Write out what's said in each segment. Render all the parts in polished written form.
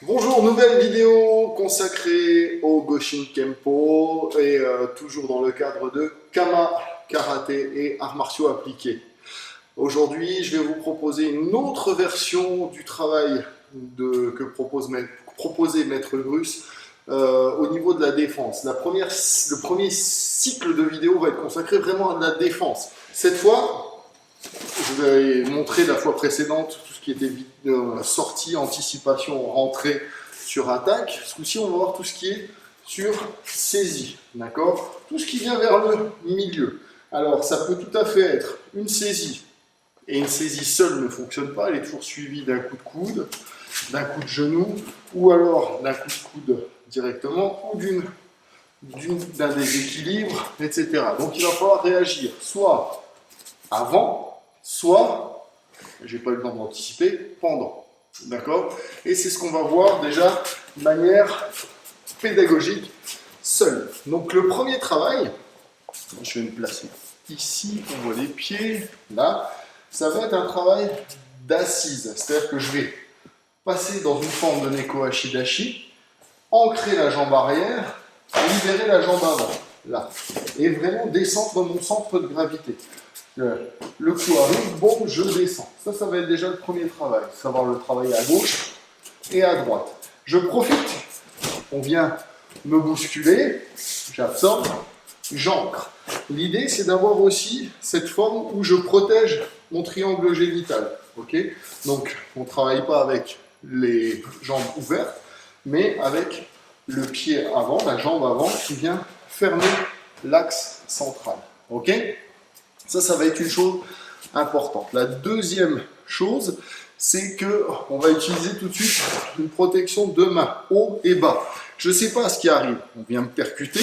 Bonjour, nouvelle vidéo consacrée au Goshin Kempo et toujours dans le cadre de Kama, karaté et arts martiaux appliqués. Aujourd'hui, je vais vous proposer une autre version du travail que proposait Maître Grus au niveau de la défense. Le premier cycle de vidéo va être consacré vraiment à la défense. Cette fois, je vous avais montré la fois précédente tout ce qui était sortie, anticipation, rentrée sur attaque. Ce coup-ci, on va voir tout ce qui est sur saisie, d'accord? Tout ce qui vient vers le milieu. Alors, ça peut tout à fait être une saisie, et une saisie seule ne fonctionne pas, elle est toujours suivie d'un coup de coude, d'un coup de genou, ou alors d'un coup de coude directement, ou d'un déséquilibre, etc. Donc, il va falloir réagir soit avant, soit, j'ai pas eu le temps d'anticiper, pendant. D'accord? Et c'est ce qu'on va voir déjà de manière pédagogique, seul. Donc le premier travail, je vais me placer ici, on voit les pieds, là, ça va être un travail d'assise. C'est-à-dire que je vais passer dans une forme de neko dashi, ancrer la jambe arrière, libérer la jambe avant, là. Et vraiment descendre mon centre de gravité. Le coup arrive, bon, je descends. Ça va être déjà le premier travail. Savoir le travailler à gauche et à droite. Je profite, on vient me bousculer, j'absorbe, j'ancre. L'idée, c'est d'avoir aussi cette forme où je protège mon triangle génital. Okay, donc, on ne travaille pas avec les jambes ouvertes, mais avec le pied avant, la jambe avant, qui vient fermer l'axe central. Ok? Ça va être une chose importante. La deuxième chose, c'est qu'on va utiliser tout de suite une protection de main, haut et bas. Je ne sais pas ce qui arrive. On vient me percuter,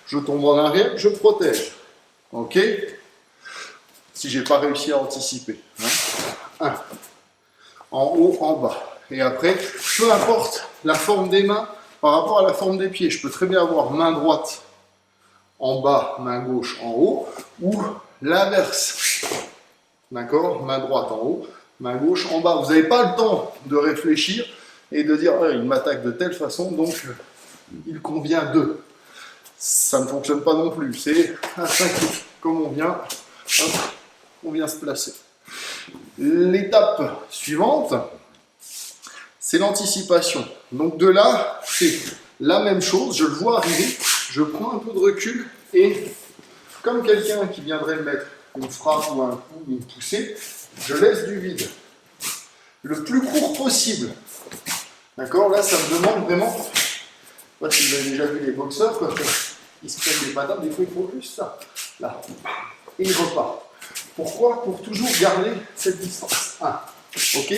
je tombe en arrière, je protège. Ok? Si je n'ai pas réussi à anticiper. Un. En haut, en bas. Et après, peu importe la forme des mains par rapport à la forme des pieds. Je peux très bien avoir main droite en bas, main gauche en haut, ou l'inverse. D'accord? Main droite en haut, main gauche en bas. Vous n'avez pas le temps de réfléchir et de dire il m'attaque de telle façon, donc il convient de. Ça ne fonctionne pas non plus. C'est instinctif. Comme on vient, hop, on vient se placer. L'étape suivante, c'est l'anticipation. Donc de là, c'est la même chose. Je le vois arriver, je prends un peu de recul et comme quelqu'un qui viendrait me mettre une frappe ou un coup, une poussée, je laisse du vide. Le plus court possible. D'accord? Là, ça me demande vraiment. Je ne sais pas si vous avez déjà vu les boxeurs, quand ils se prennent des patates, des fois ils font juste ça. Là. Et ils repartent. Pourquoi? Pour toujours garder cette distance. 1. Ok?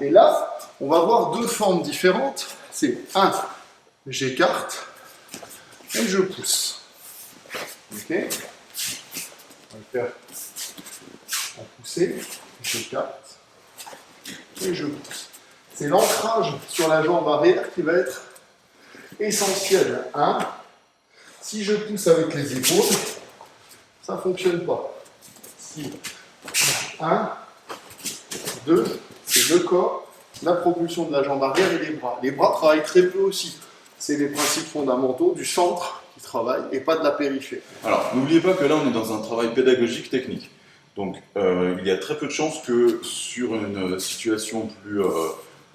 Et là, on va voir deux formes différentes. C'est 1, j'écarte et je pousse. Ok? On va le faire en poussée, j'écarte et je pousse. C'est l'ancrage sur la jambe arrière qui va être essentiel. 1. Si je pousse avec les épaules, ça ne fonctionne pas. Si 1, 2, c'est le corps, la propulsion de la jambe arrière et les bras. Les bras travaillent très peu aussi. C'est les principes fondamentaux du centre qui travaille et pas de la périphérie. Alors, n'oubliez pas que là, on est dans un travail pédagogique technique. Donc, il y a très peu de chances que sur une situation plus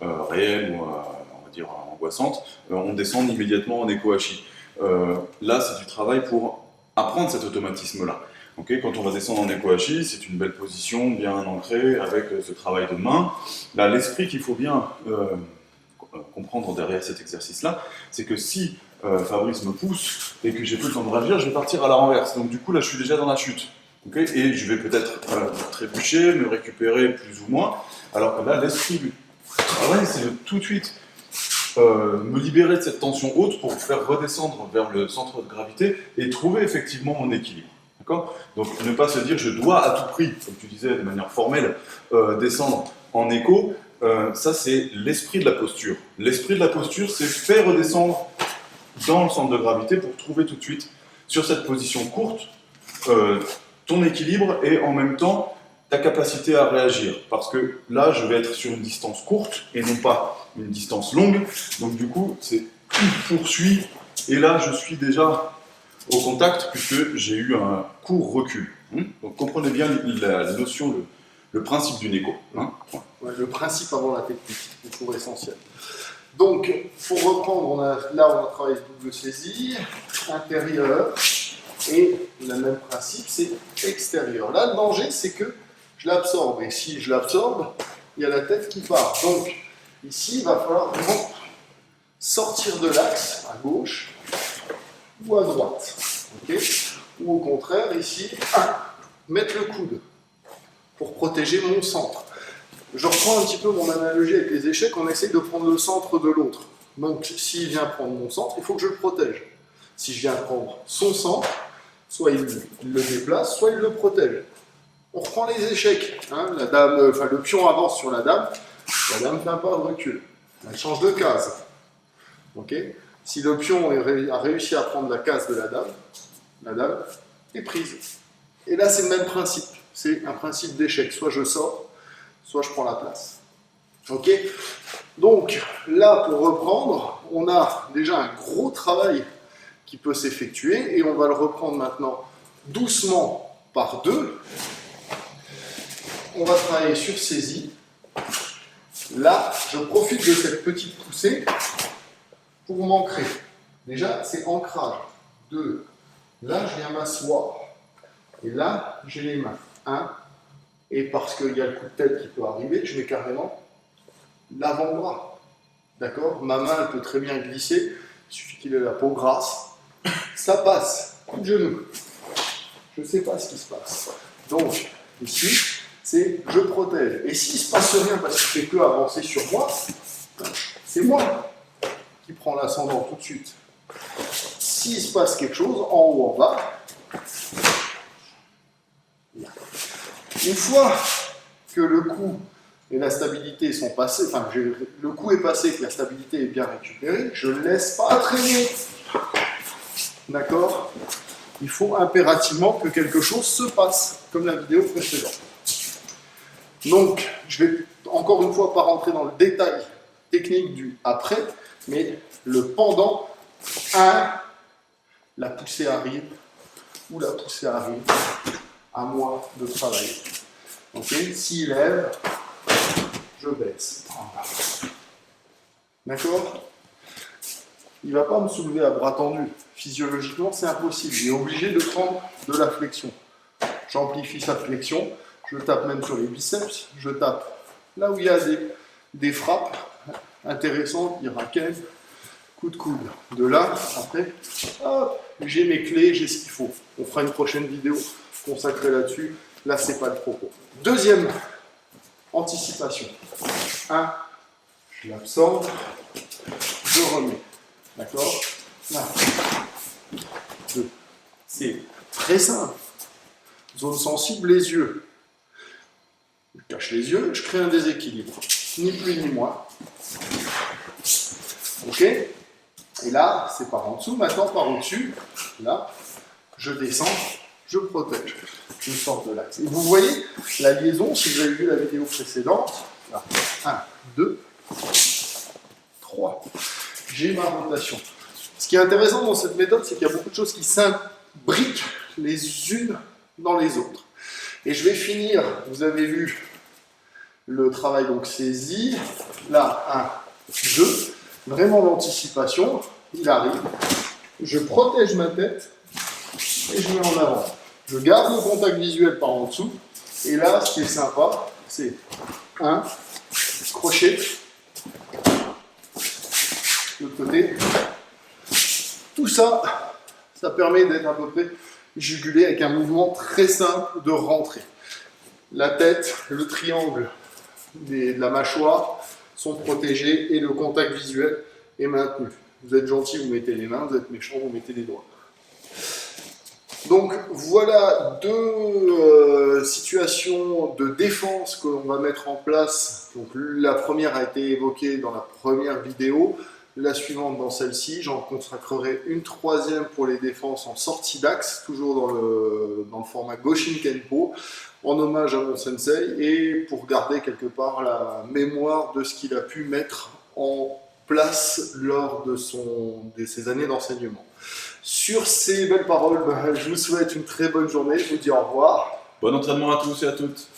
réelle ou, on va dire, angoissante, on descende immédiatement en éko-hachi. Là, c'est du travail pour apprendre cet automatisme-là. Okay, quand on va descendre en éko-hachi, c'est une belle position, bien ancrée, avec ce travail de main. Là, l'esprit qu'il faut bien comprendre derrière cet exercice-là, c'est que si Fabrice me pousse et que j'ai plus le temps de réagir, je vais partir à la renverse. Donc du coup, là, je suis déjà dans la chute. Okay, et je vais peut-être trébucher, me récupérer plus ou moins. Alors que là, l'esprit du travail, c'est de tout de suite me libérer de cette tension haute pour faire redescendre vers le centre de gravité et trouver effectivement mon équilibre. Donc ne pas se dire je dois à tout prix, comme tu disais de manière formelle, descendre en écho, ça c'est l'esprit de la posture. L'esprit de la posture, c'est faire redescendre dans le centre de gravité pour trouver tout de suite, sur cette position courte, ton équilibre et en même temps ta capacité à réagir. Parce que là, je vais être sur une distance courte et non pas une distance longue. Donc du coup, c'est poursuit. Et là, je suis déjà au contact puisque j'ai eu un court recul. Donc comprenez bien la notion, le principe d'une écho. Ouais, le principe avant la technique, c'est toujours essentiel. Donc, pour reprendre, là on a travaillé double saisie, intérieur, et le même principe, c'est extérieur. Là, le danger, c'est que je l'absorbe, et si je l'absorbe, il y a la tête qui part. Donc, ici, il va falloir vraiment sortir de l'axe, à gauche ou à droite. Okay, ou au contraire, ici, mettre le coude pour protéger mon centre. Je reprends un petit peu mon analogie avec les échecs, on essaye de prendre le centre de l'autre. Donc, s'il vient prendre mon centre, il faut que je le protège. Si je viens prendre son centre, soit il le déplace, soit il le protège. On reprend les échecs. La dame, le pion avance sur la dame fait un pas de recul. Elle change de case. Okay, si le pion a réussi à prendre la case de la dame est prise. Et là, c'est le même principe. C'est un principe d'échec. Soit je sors, soit je prends la place. Ok. Donc, là, pour reprendre, on a déjà un gros travail qui peut s'effectuer et on va le reprendre maintenant doucement par deux. On va travailler sur saisie. Là, je profite de cette petite poussée pour m'ancrer. Déjà, c'est ancrage. 2. Là, je viens m'asseoir. Et là, j'ai les mains. 1. Et parce qu'il y a le coup de tête qui peut arriver, je mets carrément l'avant-bras. D'accord? Ma main, elle peut très bien glisser. Il suffit qu'il ait la peau grasse. Ça passe. Coup de genou. Je ne sais pas ce qui se passe. Donc, ici, c'est je protège. Et s'il ne se passe rien parce qu'il ne fait que avancer sur moi, c'est moi qui prends l'ascendant tout de suite. S'il se passe quelque chose, en haut, en bas, une fois que le coup et la stabilité sont passés, le coup est passé, que la stabilité est bien récupérée, je ne laisse pas traîner. D'accord? Il faut impérativement que quelque chose se passe, comme la vidéo précédente. Donc, je vais encore une fois pas rentrer dans le détail technique du après, mais le pendant, la poussée arrive, ou la poussée arrive, à moi de travailler. Okay, s'il lève, je baisse. D'accord? Il ne va pas me soulever à bras tendus. Physiologiquement, c'est impossible. Il est obligé de prendre de la flexion. J'amplifie sa flexion. Je tape même sur les biceps. Je tape là où il y a des frappes intéressantes, irakiennes. Coup de coude. De là, après, hop, j'ai mes clés, j'ai ce qu'il faut. On fera une prochaine vidéo consacrée là-dessus. Là, c'est pas le propos. Deuxième anticipation. 1, je l'absorbe, je remets. D'accord? Là. 2. C'est très simple. Zone sensible, les yeux. Je cache les yeux, je crée un déséquilibre. Ni plus ni moins. Ok? Et là, c'est par en dessous. Maintenant, par au-dessus. Là, je descends, je protège. Je sors de l'axe. Et vous voyez la liaison, si vous avez vu la vidéo précédente. Là. 1, 2, 3. J'ai ma rotation. Ce qui est intéressant dans cette méthode, c'est qu'il y a beaucoup de choses qui s'imbriquent les unes dans les autres. Et je vais finir, vous avez vu le travail donc saisi. Là, 1, 2. Vraiment l'anticipation. Il arrive. Je protège ma tête et je mets en avant. Je garde le contact visuel par en dessous. Et là, ce qui est sympa, c'est 1, crochet, de l'autre côté. Tout ça, ça permet d'être à peu près jugulé avec un mouvement très simple de rentrée. La tête, le triangle de la mâchoire sont protégés et le contact visuel est maintenu. Vous êtes gentil, vous mettez les mains, vous êtes méchant, vous mettez les doigts. Donc voilà deux situations de défense que l'on va mettre en place. Donc la première a été évoquée dans la première vidéo. la suivante dans celle-ci. J'en consacrerai une troisième pour les défenses en sortie d'axe, toujours dans le format Goshin Kenpo, en hommage à mon sensei et pour garder quelque part la mémoire de ce qu'il a pu mettre en place lors de ses années d'enseignement. Sur ces belles paroles, je vous souhaite une très bonne journée. Je vous dis au revoir. Bon entraînement à tous et à toutes.